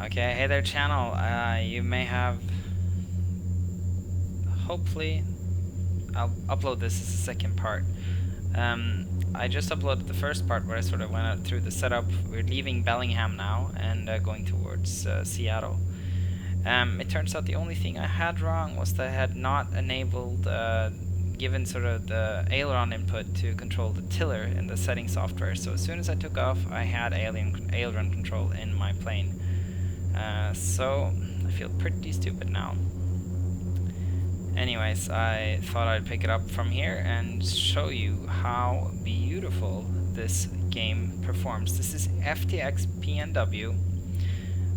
Okay, hey there channel. You may have, hopefully, I'll upload this as a second part. I just uploaded the first part where I sort of went out through the setup. We're leaving Bellingham now and going towards Seattle. It turns out the only thing I had wrong was that I had not enabled, given sort of the aileron input to control the tiller in the setting software. So as soon as I took off, I had aileron control in my plane. So I feel pretty stupid now. Anyways, I thought I'd pick it up from here and show you how beautiful this game performs. This is FTX PNW.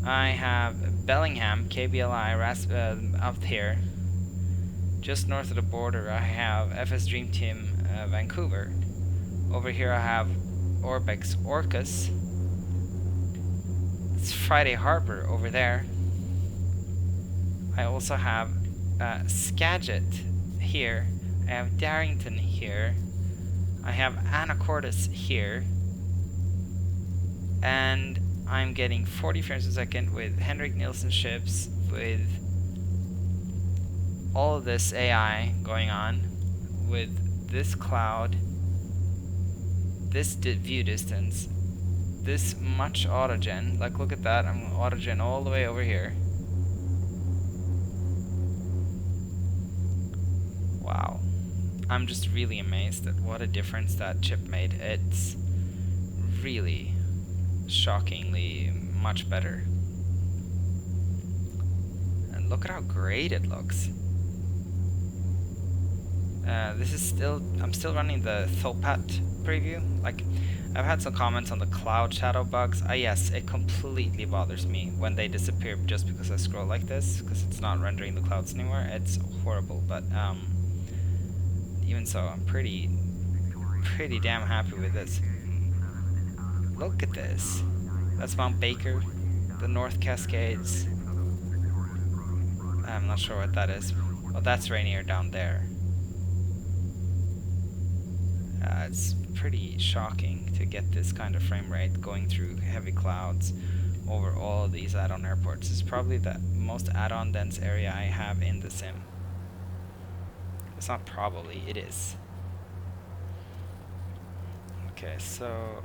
I have Bellingham, KBLI, up here. Just north of the border, I have FS Dream Team Vancouver. Over here I have Orbx Orcas. It's Friday Harbor over there. I also have Skagit here. I have Darrington here. I have Anacortes here. And I'm getting 40 frames per second with Henrik Nielsen ships, with all of this AI going on, with this cloud, this view distance, this much autogen. Like, look at that, I'm autogen all the way over here. Wow. I'm just really amazed at what a difference that chip made. It's really shockingly much better. And look at how great it looks. This is still, I'm still running the Thopat preview. Like, I've had some comments on the cloud shadow bugs. Yes, it completely bothers me when they disappear just because I scroll like this, because it's not rendering the clouds anymore. It's horrible, but even so, I'm pretty damn happy with this. Look at this. That's Mount Baker, the North Cascades. I'm not sure what that is. Oh, that's Rainier down there. It's pretty shocking to get this kind of frame rate going through heavy clouds over all of these add-on airports. It's probably the most add-on dense area I have in the sim. It's not probably, it is. Okay, so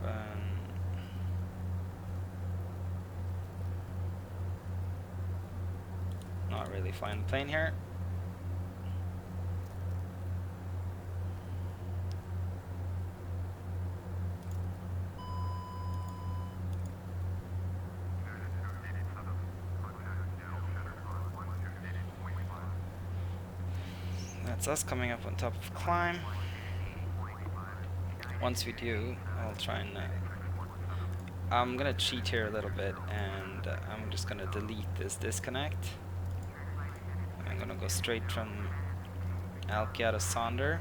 not really flying the plane here. That's us coming up on top of climb. Once we do, I'll try and I'm gonna cheat here a little bit, and I'm just gonna delete this disconnect. I'm gonna go straight from Alkia to Sonder.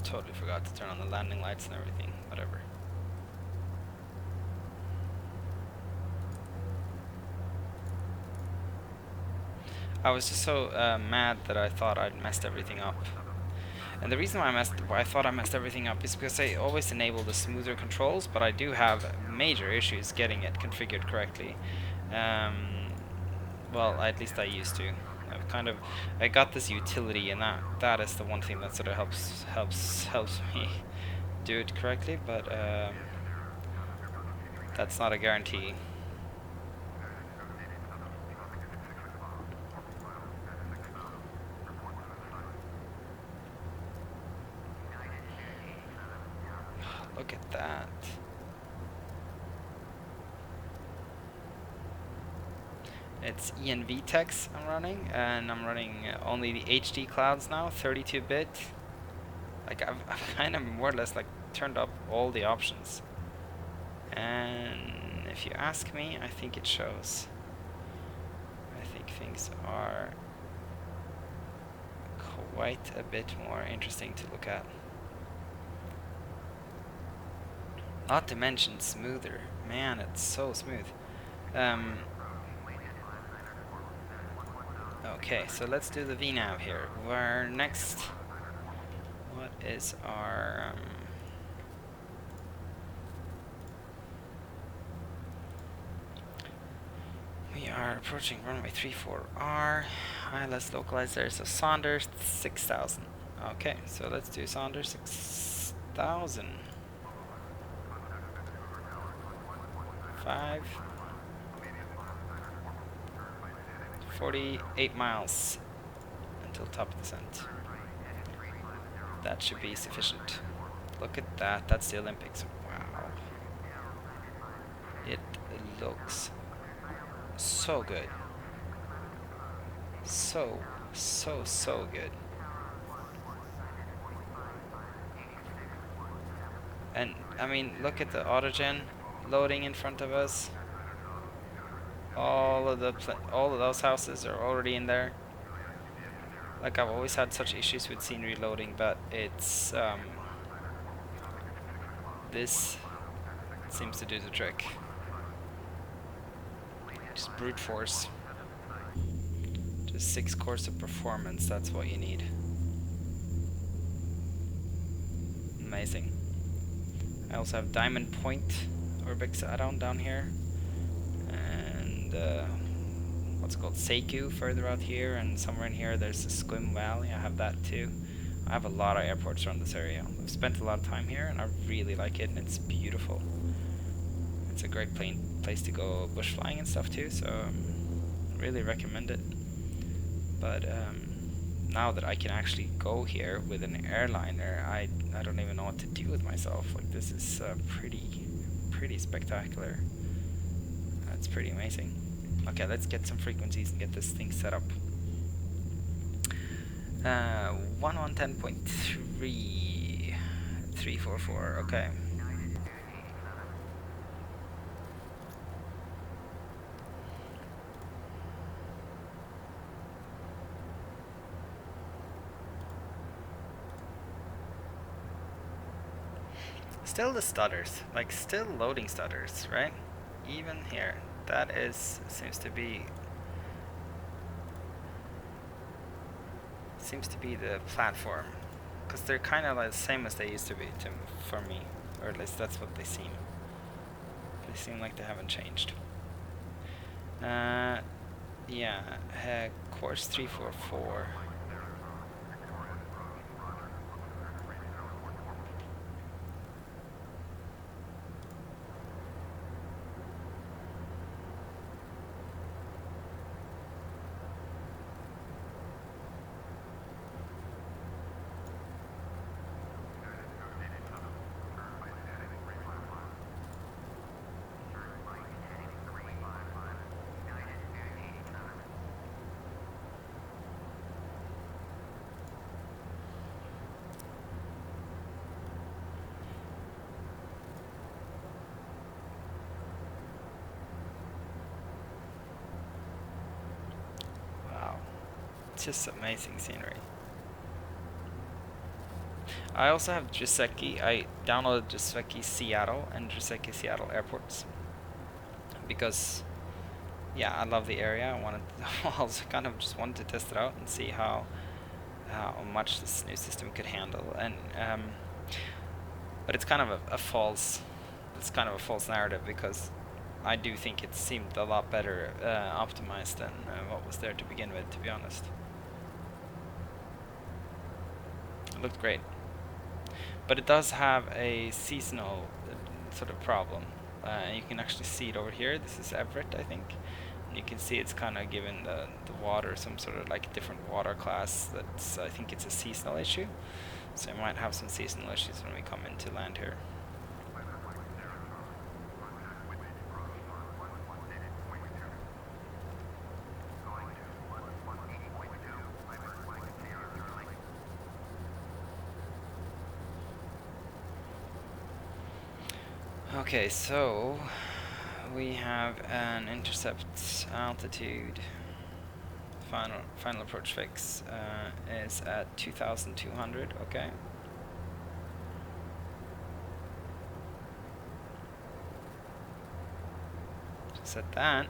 Totally forgot to turn on the landing lights and everything, whatever. I was just so mad that I thought I'd messed everything up. And the reason why I thought I messed everything up is because I always enable the smoother controls, but I do have major issues getting it configured correctly. Well, at least I used to. I got this utility, and that is the one thing that sort of helps me do it correctly, but that's not a guarantee. Look at that. It's Envtex I'm running, and I'm running only the HD clouds now, 32-bit. Like I've kind of more or less like turned up all the options, and if you ask me, I think it shows. I think things are quite a bit more interesting to look at. Not to mention smoother. Man, it's so smooth. Okay, so let's do the VNav here. We're next. What is our we are approaching runway 34R. Alright, let's localize there. So Saunders 6000. Okay, so let's do Saunders 6000. 48 miles until top of descent. That should be sufficient. Look at that. That's the Olympics. Wow. It looks so good. So good. And I mean, look at the autogen loading in front of us. All of those houses are already in there. Like, I've always had such issues with scenery loading, but it's this seems to do the trick. Just brute force. Just 6 cores of performance, that's what you need. Amazing. I also have Diamond Point Orbx add-on down here. And what's it called? Seiku further out here, and somewhere in here there's a Squim Valley. I have that too. I have a lot of airports around this area. I've spent a lot of time here and I really like it, and it's beautiful. It's a great place to go bush flying and stuff too, so really recommend it. But now that I can actually go here with an airliner, I don't even know what to do with myself. Like, this is pretty spectacular. That's pretty amazing. Okay, let's get some frequencies and get this thing set up. 1110.3 344. Okay. Still the stutters, like still loading stutters, right? Even here, that seems to be the platform, because they're kind of like the same as they used to be for me, or at least that's what they seem. They seem like they haven't changed. Yeah, course 344. Just amazing scenery. I also have Joystick. I downloaded Joystick Seattle and Joystick Seattle airports because, yeah, I love the area. I also kind of just wanted to test it out and see how much this new system could handle. And but it's kind of a false narrative, because I do think it seemed a lot better optimized than what was there to begin with, to be honest. It looked great, but it does have a seasonal sort of problem. You can actually see it over here. This is Everett, I think, and you can see it's kind of given the water some sort of like different water class. I think it's a seasonal issue, so you might have some seasonal issues when we come into land here. Okay, so we have an intercept altitude. Final approach fix is at 2,200. Okay. Set that.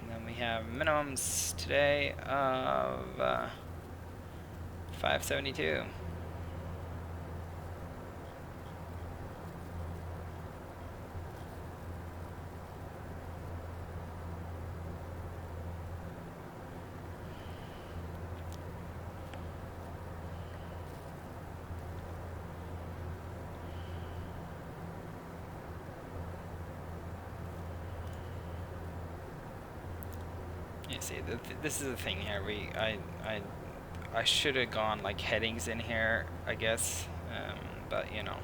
And then we have minimums today of 572. You see, this is the thing here. I should have gone like headings in here, I guess, but you know,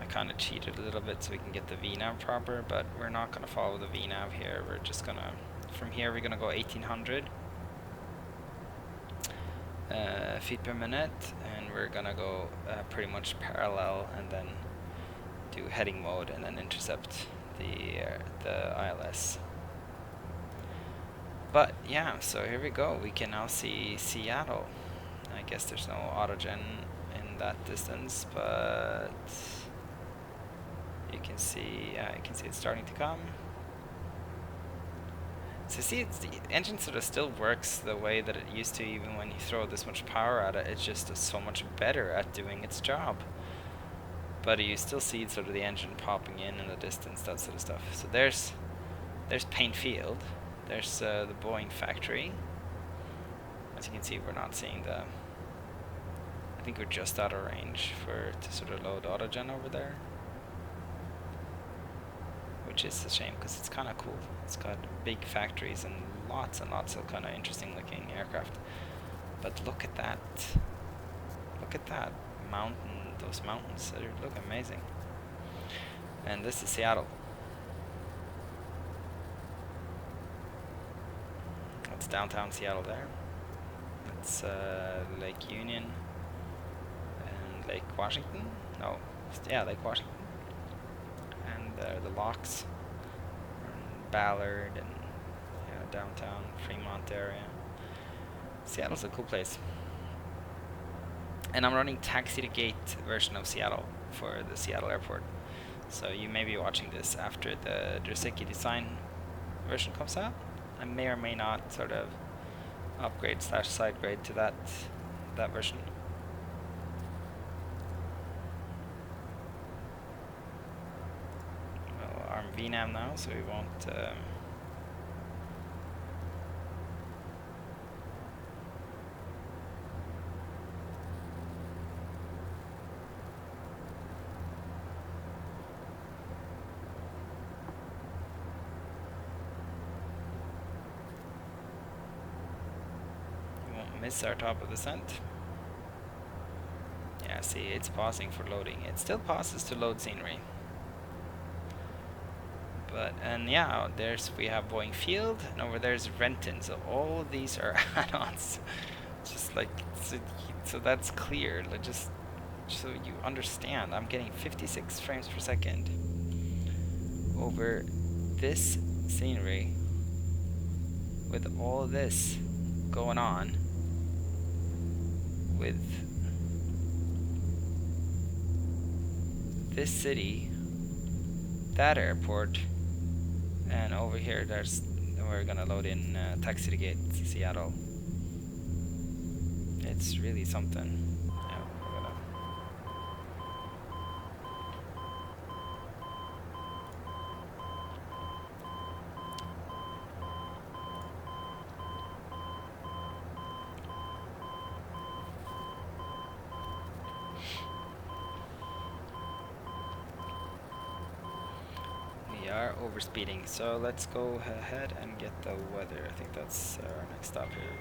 I kind of cheated a little bit so we can get the VNav proper. But we're not gonna follow the VNav here. We're just gonna, from here, we're gonna go 1800 feet per minute, and we're gonna go pretty much parallel, and then do heading mode, and then intercept the ILS. But yeah, so here we go. We can now see Seattle. I guess there's no autogen in that distance, but you can see, you can see it's starting to come. So see, the engine sort of still works the way that it used to, even when you throw this much power at it. It's just so much better at doing its job. But you still see sort of the engine popping in the distance, that sort of stuff. So there's Paint Field. There's the Boeing factory. As you can see, we're not seeing the... I think we're just out of range to sort of load autogen over there. Which is a shame, because it's kind of cool. It's got big factories and lots of kind of interesting looking aircraft. But look at that. Look at that mountain, those mountains. They look amazing. And this is Seattle. That's downtown Seattle there. It's Lake Union and Lake Washington. No, yeah, Lake Washington. And the locks, and Ballard, and downtown Fremont area. Seattle's a cool place. And I'm running taxi to gate version of Seattle for the Seattle airport. So you may be watching this after the Joystick design version comes out. I may or may not sort of upgrade / side grade to that version. We'll arm VNav now, so we won't miss our top of descent. Yeah, see, it's pausing for loading. It still pauses to load scenery. But, and yeah, we have Boeing Field, and over there's Renton. So all of these are add-ons. Just like, so that's clear. Like, just so you understand, I'm getting 56 frames per second over this scenery with all this going on. With this city, that airport, and over here we're gonna load in taxi to gate Seattle. It's really something. Yeah, we're gonna are overspeeding, so let's go ahead and get the weather. I think that's our next stop here.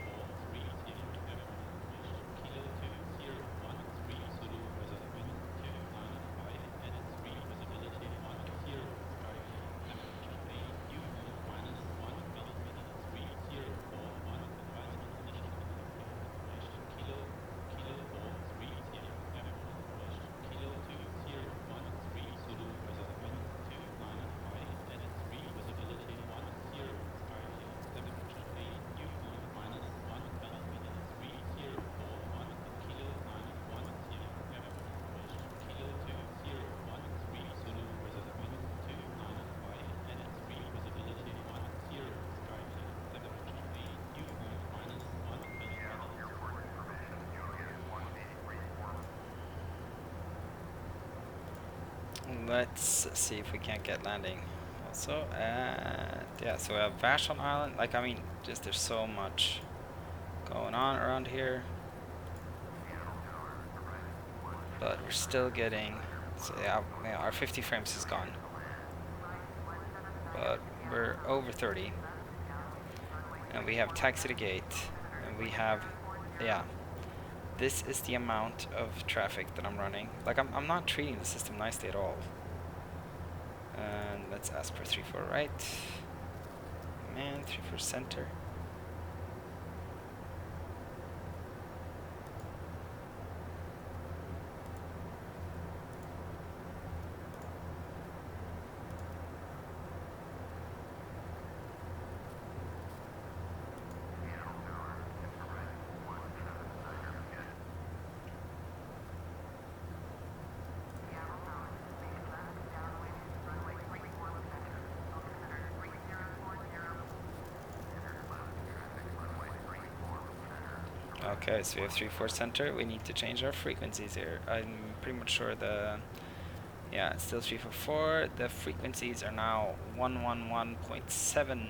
let's see if we can't get landing. Also, yeah, so we have Vashon Island. Like, I mean, just there's so much going on around here. But we're still getting, so yeah, our 50 frames is gone. But we're over 30. And we have taxi to gate. And we have, yeah, this is the amount of traffic that I'm running. Like, I'm not treating the system nicely at all. And let's ask for 3-4 right. Man, 3-4 center. Okay, so we have 3-4 center. We need to change our frequencies here. I'm pretty much sure yeah, it's still 3-4-4. The frequencies are now 111.7.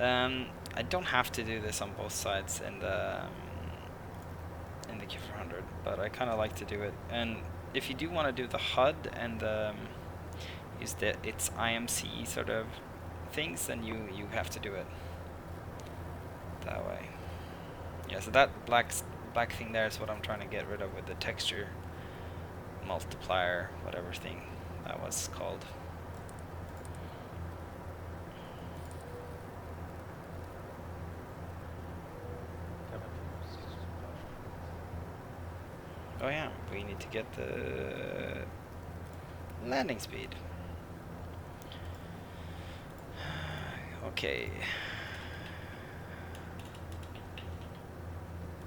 I don't have to do this on both sides in the Q400, but I kind of like to do it. And if you do want to do the HUD and use its IMC sort of things, then you have to do it that way. Yeah, so that black thing there is what I'm trying to get rid of with the texture multiplier, whatever thing that was called. Oh yeah, we need to get the landing speed. Okay.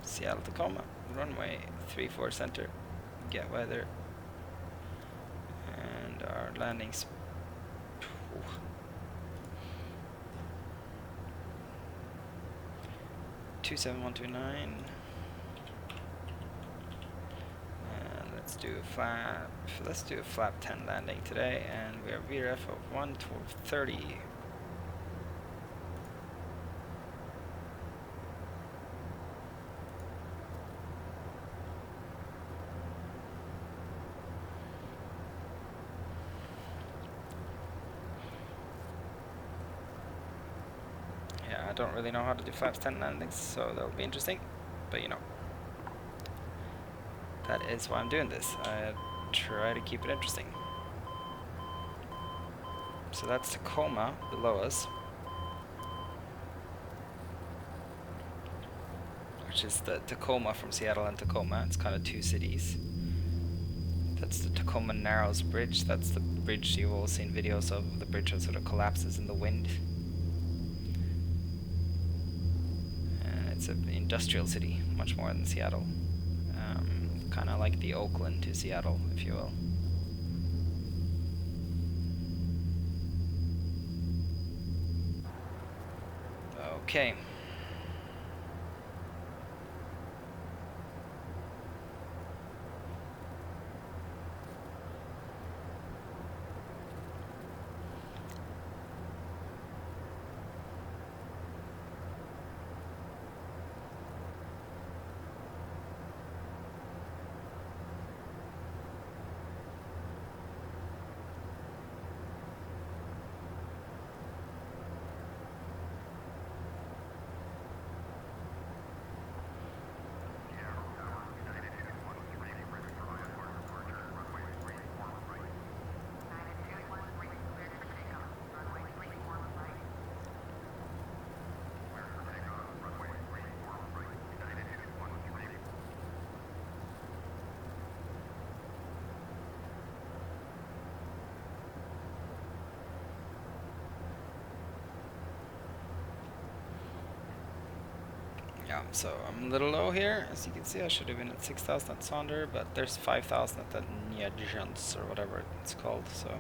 Seattle Tacoma, runway 3-4 center, get weather, and our landing speed. 27129. Let's do a flap 10 landing today, and we are VRF of 112.30. Yeah, I don't really know how to do flaps 10 landings, so that'll be interesting, but you know. That is why I'm doing this. I try to keep it interesting. So that's Tacoma below us, which is the Tacoma from Seattle and Tacoma. It's kind of two cities. That's the Tacoma Narrows Bridge. That's the bridge you've all seen videos of. The bridge that sort of collapses in the wind. And it's an industrial city, much more than Seattle. Kind of like the Oakland to Seattle, if you will. Okay. Yeah, so I'm a little low here. As you can see, I should have been at 6,000 at Sonder, but there's 5,000 at the Niedjans, or whatever it's called, so.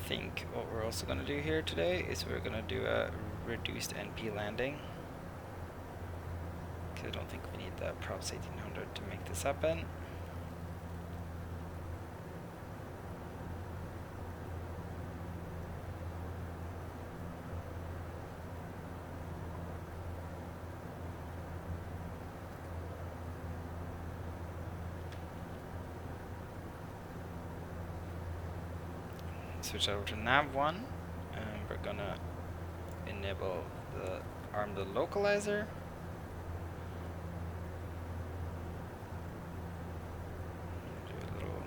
think what we're also going to do here today is we're going to do a reduced NP landing. I don't think we need the Props 1800 to make this happen. Switch over to nav1, and we're gonna enable the arm the localizer. Do a little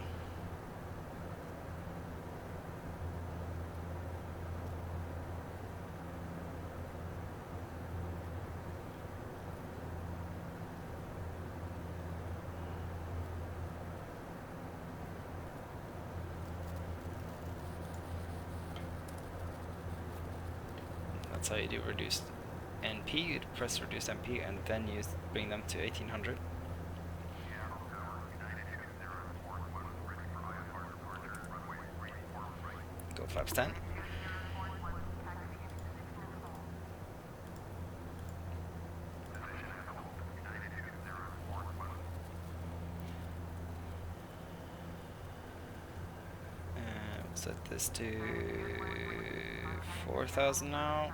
that's how you do reduced NP. You press reduce NP and then you bring them to 1800. Go flaps 10. Set this to 4,000 now.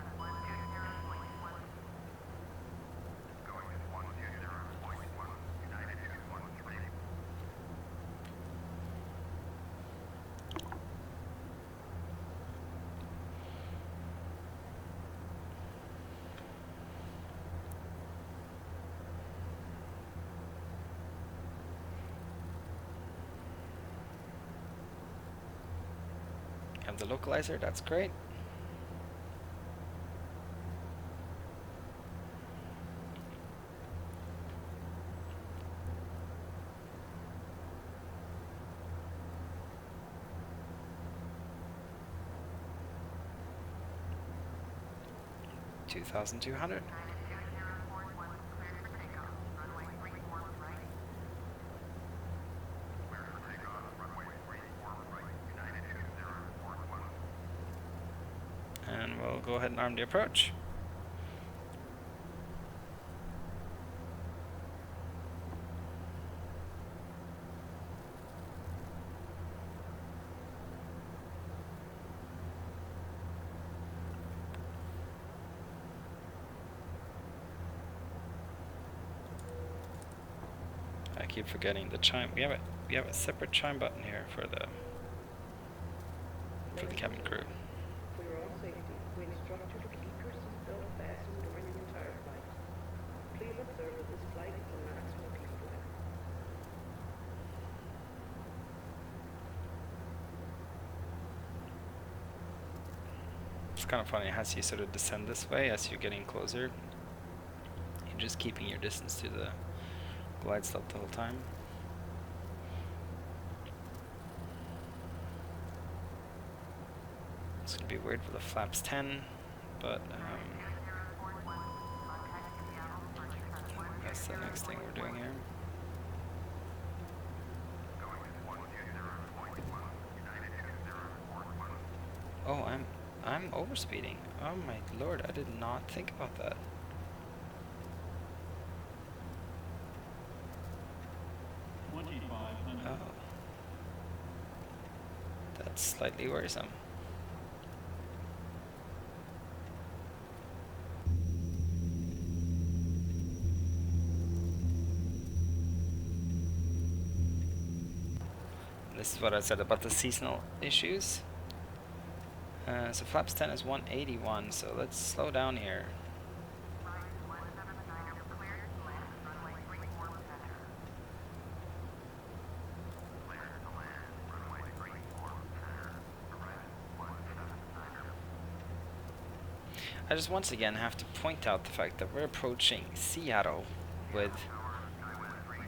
Have the localizer, that's great. $2,200. And we'll go ahead and arm the approach. I keep forgetting the chime. We have a separate chime button here for the cabin crew. For your own safety, we instruct you to keep your seatbelt fastened during the entire flight. Please observe that this flight is a non-smoking flight. It's kind of funny as you sort of descend this way as you're getting closer. You're just keeping your distance to the glide slope the whole time. It's gonna be weird for the flaps 10, but that's the next thing we're doing here. Oh, I'm overspeeding. Oh my lord, I did not think about that. Oh. That's slightly worrisome. This is what I said about the seasonal issues. So flaps 10 is 181, so let's slow down here. I just once again have to point out the fact that we're approaching Seattle with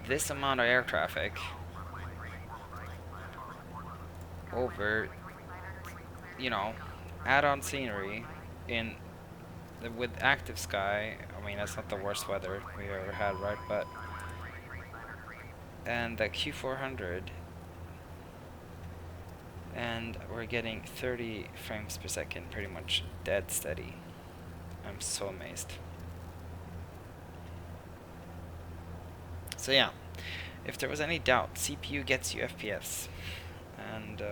this amount of air traffic over, you know, add-on scenery in with active sky. I mean, that's not the worst weather we ever had, right? But and the Q400 and we're getting 30 frames per second, pretty much dead steady. I'm so amazed. So yeah, if there was any doubt, CPU gets you FPS, and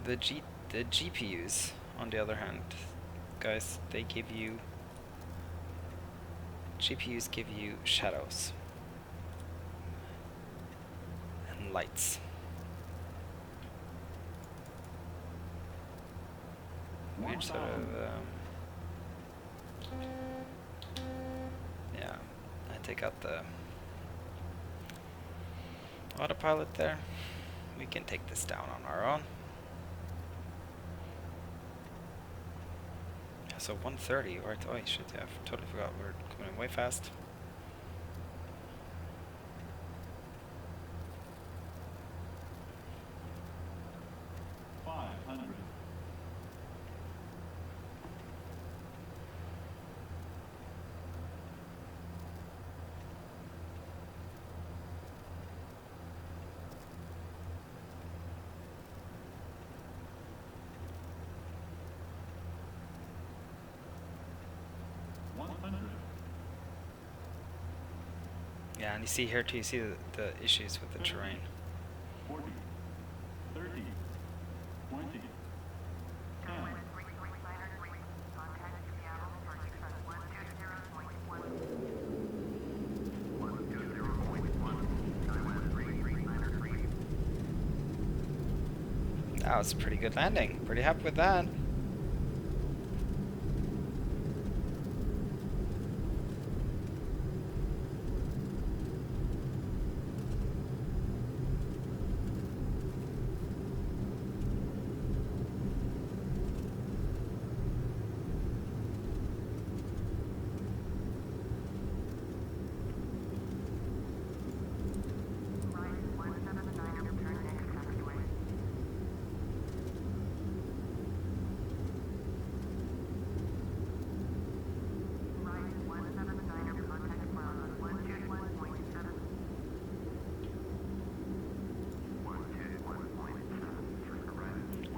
the GPUs, on the other hand, guys, they give you GPUs give you shadows and lights. Weird sort of yeah, I take out the autopilot there. We can take this down on our own. So 130, right? Oh shit, yeah, I totally forgot we're coming way fast. Yeah, and you see here too, you see the issues with the terrain. 40, 30, 20, 10. That was a pretty good landing. Pretty happy with that.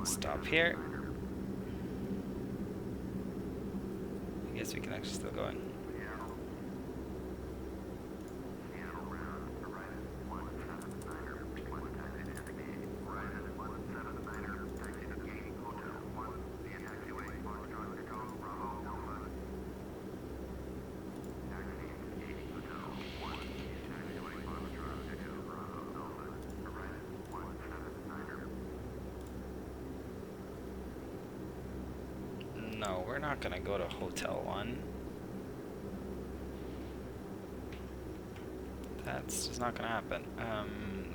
Stop here. I guess we can actually still go in. No, we're not gonna go to Hotel 1. That's just not gonna happen.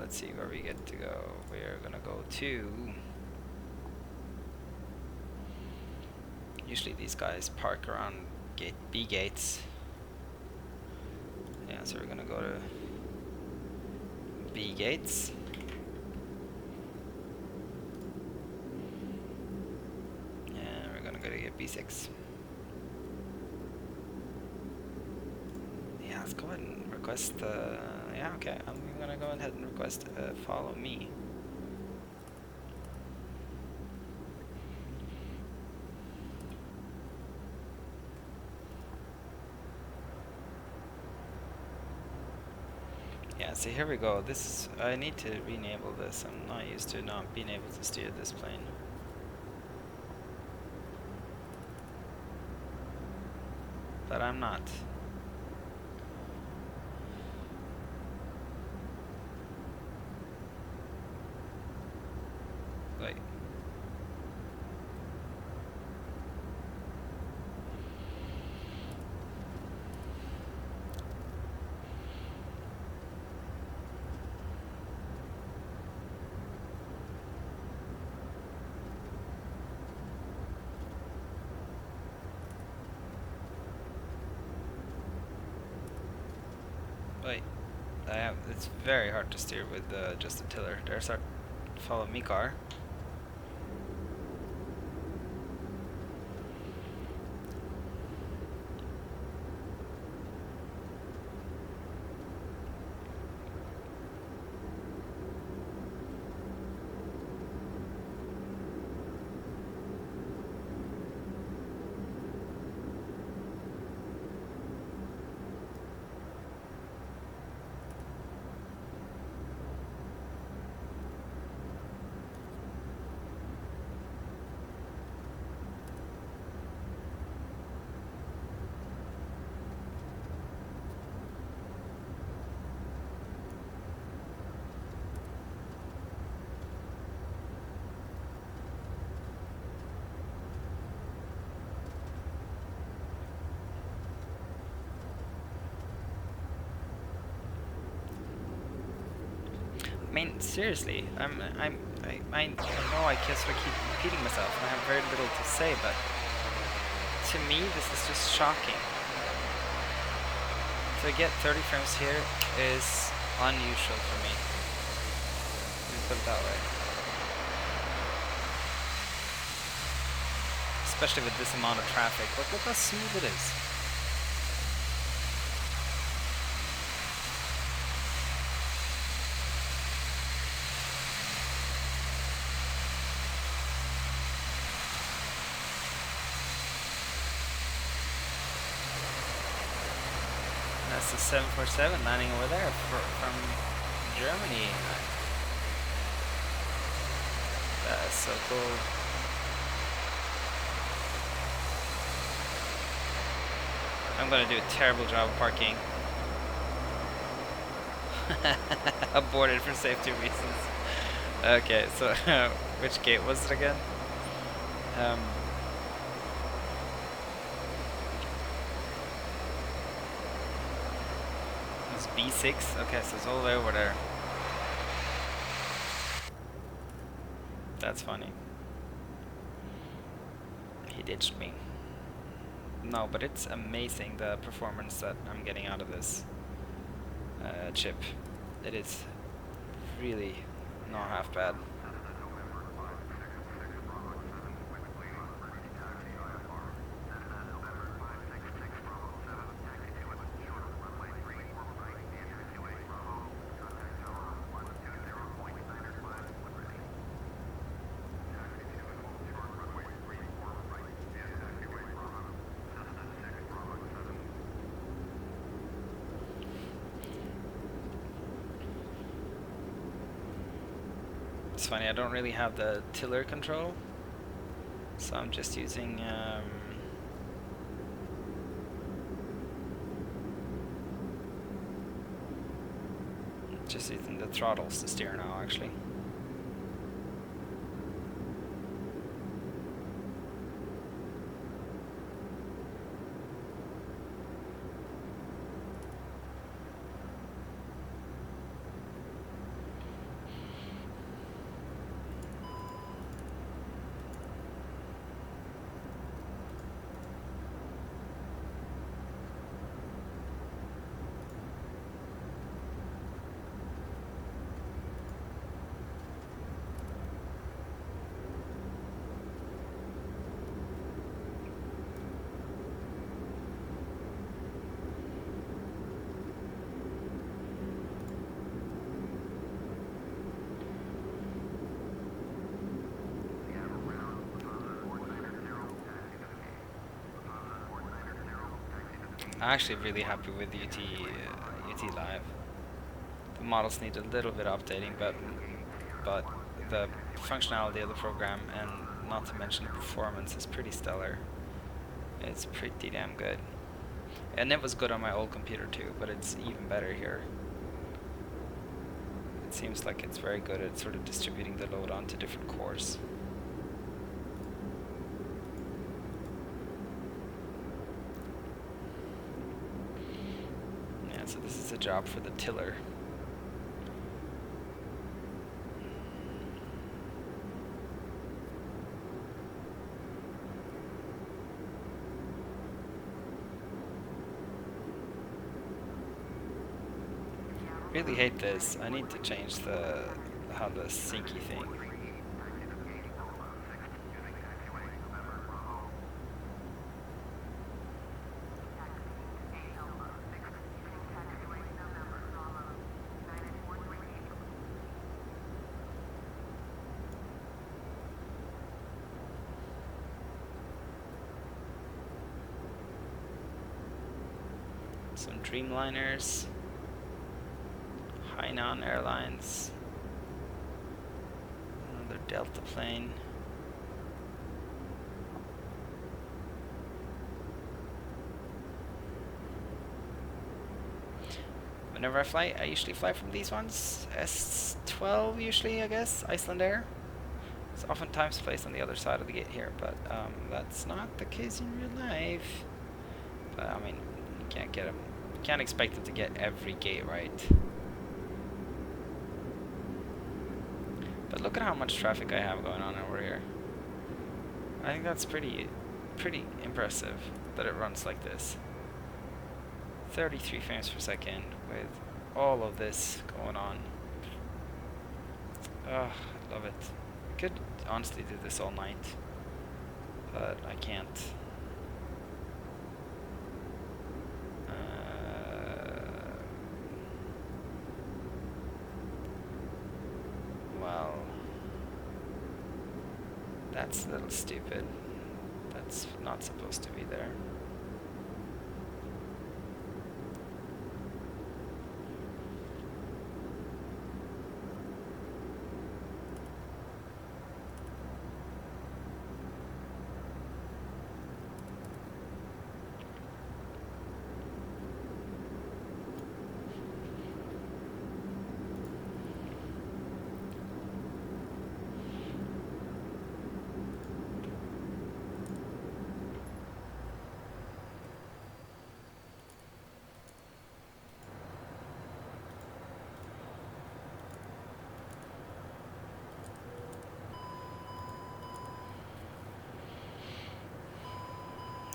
Let's see where we get to go. We're gonna go to... Usually these guys park around gate B gates. Yeah, so we're gonna go to B gates. B6. Yeah, let's go ahead and request yeah, okay, I'm gonna go ahead and request follow me. Yeah, so here we go. This is, I need to re-enable this. I'm not used to not being able to steer this plane. But I'm not. Wait. Wait, it's very hard to steer with just a tiller. There's our follow me car. I mean, seriously, I know I can sort of keep repeating myself, and I have very little to say, but to me, this is just shocking. To get 30 frames here is unusual for me. Let me put it that way. Especially with this amount of traffic. Look how smooth it is. That's the 747 landing over there from Germany. That is so cool. I'm gonna do a terrible job of parking. Aborted for safety reasons. Okay, so which gate was it again? It's B6. Okay, so it's all the way over there. That's funny. He ditched me. No, but it's amazing the performance that I'm getting out of this chip. It is really not half bad. It's funny, I don't really have the tiller control, so I'm just using the throttles to steer now, actually. I'm actually really happy with UT Live. The models need a little bit of updating, but the functionality of the program, and not to mention the performance, is pretty stellar. It's pretty damn good. And it was good on my old computer too, but it's even better here. It seems like it's very good at sort of distributing the load onto different cores. So this is a job for the tiller. Really hate this. I need to change the syncy thing. Some Dreamliners, Hainan Airlines, another Delta plane. Whenever I fly, I usually fly from these ones. S12 usually, I guess, Iceland Air. It's oftentimes placed on the other side of the gate here, but that's not the case in real life. But I mean, you can't get them. You can't expect them to get every gate right. look at how much traffic I have going on over here. I think that's pretty impressive that it runs like this. 33 frames per second with all of this going on. Oh, I love it. I could honestly do this all night, but I can't. Well, that's a little stupid. That's not supposed to be there.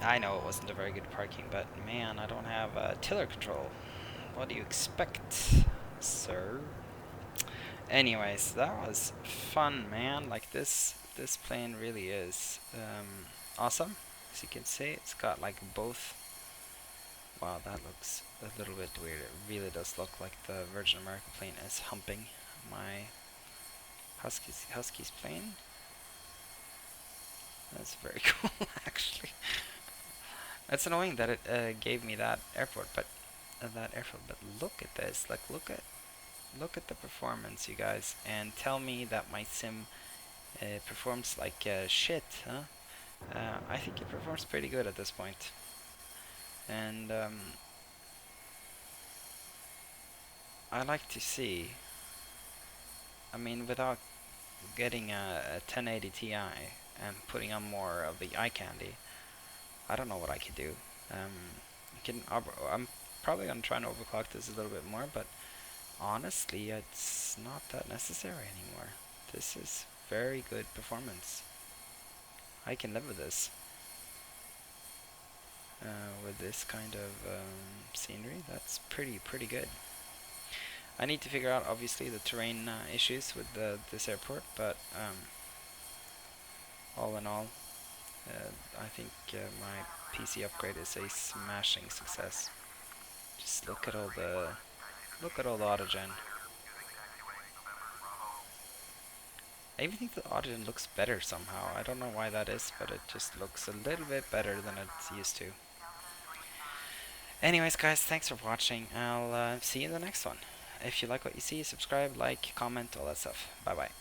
I know it wasn't a very good parking, but man, I don't have tiller control. What do you expect, sir? Anyways, that was fun, man. Like this plane really is awesome. As you can see, it's got like both. Wow, that looks a little bit weird. It really does look like the Virgin America plane is humping my Husky's plane. That's very cool, actually. It's annoying that it gave me that airport, but look at this. Like, look at the performance, you guys, and tell me that my sim performs like shit, huh? I think it performs pretty good at this point, and I like to see. I mean, without getting a 1080 Ti and putting on more of the eye candy, I don't know what I could do. I'm probably gonna try and overclock this a little bit more, but honestly, it's not that necessary anymore. This is very good performance. I can live with this. With this kind of scenery, that's pretty good. I need to figure out, obviously, the terrain issues with this airport, but all in all, I think my PC upgrade is a smashing success. Just look at all the autogen. I even think the autogen looks better somehow. I don't know why that is, but it just looks a little bit better than it's used to. Anyways, guys, thanks for watching. I'll see you in the next one. If you like what you see, subscribe, like, comment, all that stuff. Bye bye.